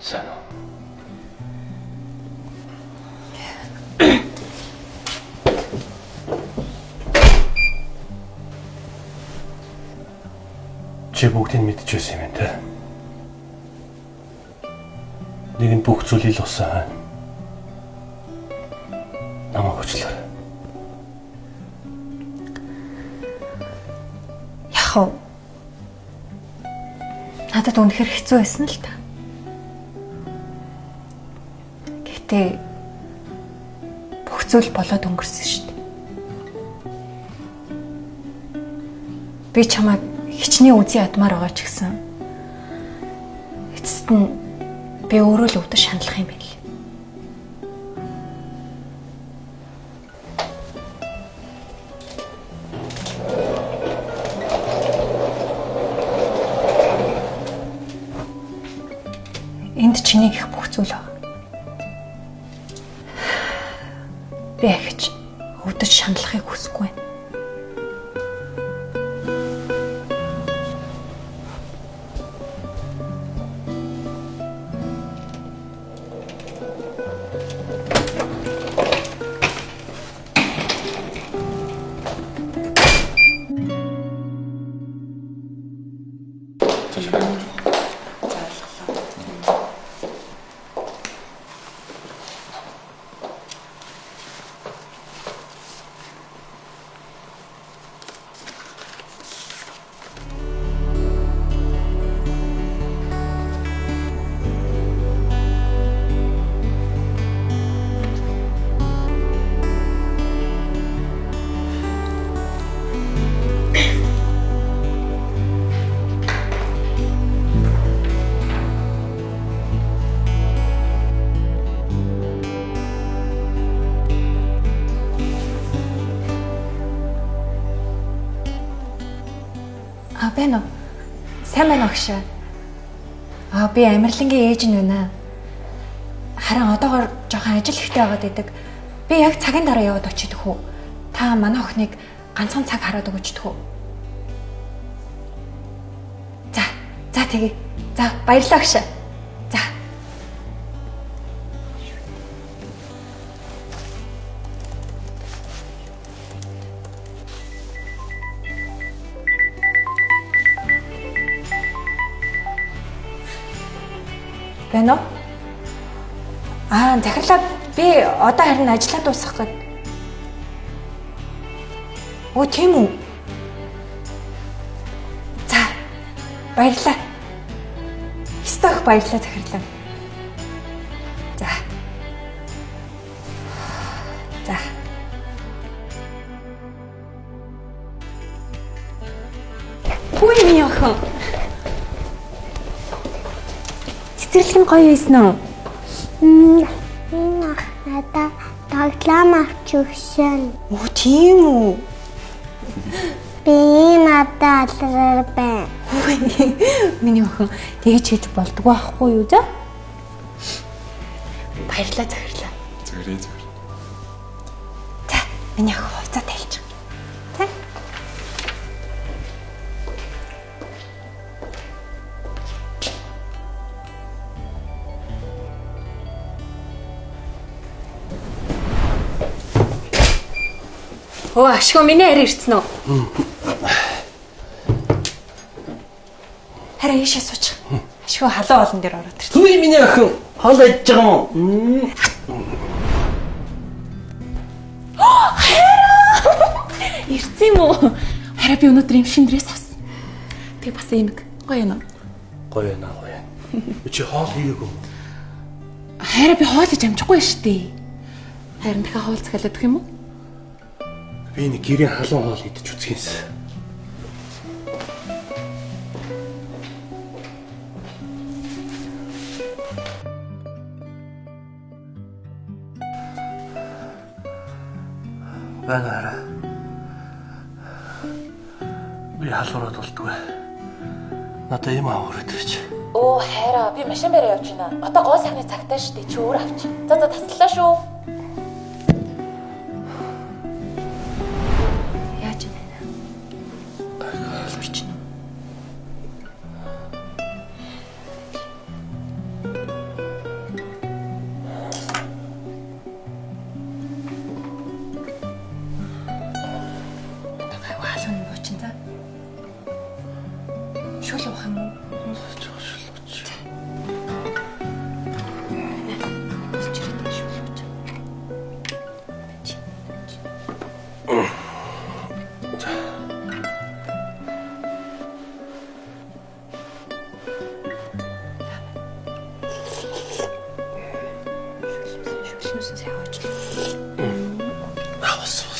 Сайн уу? Чи бүгдийг мэдчихсэн юм те. Нэг нь бүх зүйлийг л усан. Намайг хүчлээ. Яхав. Надад үнэхээр хэцүү байсан л та. Гэхдээ бүх зүйл болоод өнгөрсөн шүү дээ. Би чамайг хичнээн үзий ядмаар байгаа ч гэсэн эцэст нь би өөрөө л өвдөж шаналх юм байл. Энд чиний гих бүх зүйл байгаа. Би ахиж өвдөж шаналхыг хүсэхгүй байна. Бэнэ. Сайн байна уу гişэ? Би Амирлангийн ээж нь байна. Харин одоогоор жоохон ажил ихтэй байгаад байдаг. Би яг цагийн дараа яваад очиадах уу? Та манай охиныг ганцхан цаг хараад өгөөждөх үү? За тэгье. За баярлалаа гişэ. За. Бэнэ? Захирлаа би одоо харин ажиллаа дуусгах гээд. Оо тийм үү? За. Баярлалаа. Стах баярлалаа захирлаа. За. За. Хүй минь охин. Цэцэрлэг нь гоё байсан уу? Надад тоглоом авч өгсөн. Оо тийм үү? Би надад алраар байна. Миний охин тэгж хийж болдгоо ахгүй юу за? Баярлалаа захирлаа. Зүгээр. За, миний охин хувцас тайлж. За. Оо, ашгүй миний арай ирцэн үү? Хараа ийшээ сууч. Ашгүй халуун олон дээр ороод ирсэн. Хүй миний охин хоол идж байгаа юм уу? Ирцэн юм уу? Хараа би өнөөдөр юм шиндрээс авсан. Тэгээ бас юм гоё юм. Гоё. Би чи хоол хийгээгүй. Хараа би хоол хийж амжихгүй шүү дээ. Харин дахиад хоол захиалаад өгөх юм уу? Би нэг гэрийн халуун хоол идэж үзхийс. Бэнараа. Би халуураад болдгоо. Надаа юм аваад ирч. Оо хайраа би машин бараа явж байна. Одоо гоо сайхны цагтаа шүү дээ. Чи өөр авч. За таслаа шүү. Яаж юм бэ? юусэн сайн хооч. Бас.